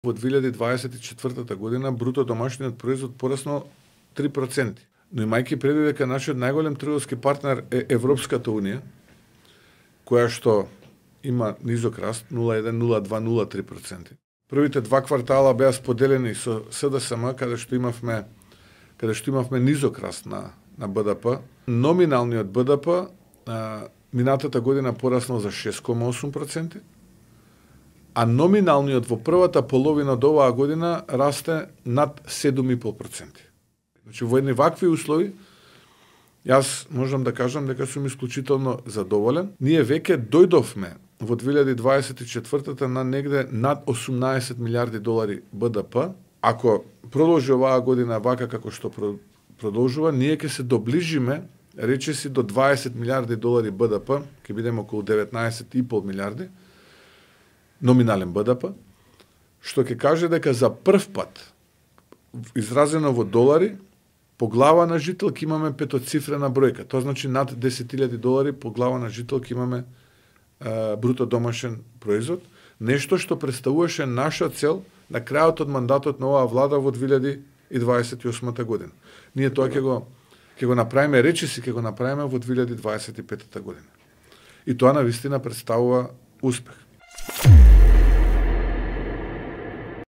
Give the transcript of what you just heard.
Во 2024 година бруто домашниот производ пораснал 3%. Но имајќи преди дека нашиот најголем трговски партнер е Европската унија, која што има низок раст 0,1, 0,2, 0,3%. Првите два квартала беа споделени со СДСМ каде што имавме низок раст на БДП. Номиналниот БДП минатата година пораснал за 6,8%. А номиналниот во првата половина од оваа година расте над 7,5%. Значи, во едни вакви услови, јас можам да кажам дека сум исклучително задоволен. Ние веќе дојдовме во 2024 на негде над 18 милиарди долари БДП. Ако продолжи оваа година вака како што продолжува, ние ќе се доближиме, речиси, до 20 милиарди долари БДП, ќе бидеме околу 19,5 милиарди, номинален БДП, што ќе каже дека за прв пат, изразено во долари, по глава на жител ќе имаме петоцифрена бројка. Тоа значи над 10.000 долари по глава на жител ќе имаме бруто домашен производ. Нешто што представуваше наша цел на крајот од мандатот на оваа влада во 2028 година. Ние тоа ќе го направиме, речиси ќе го направиме во 2025 година. И тоа навистина представува успех.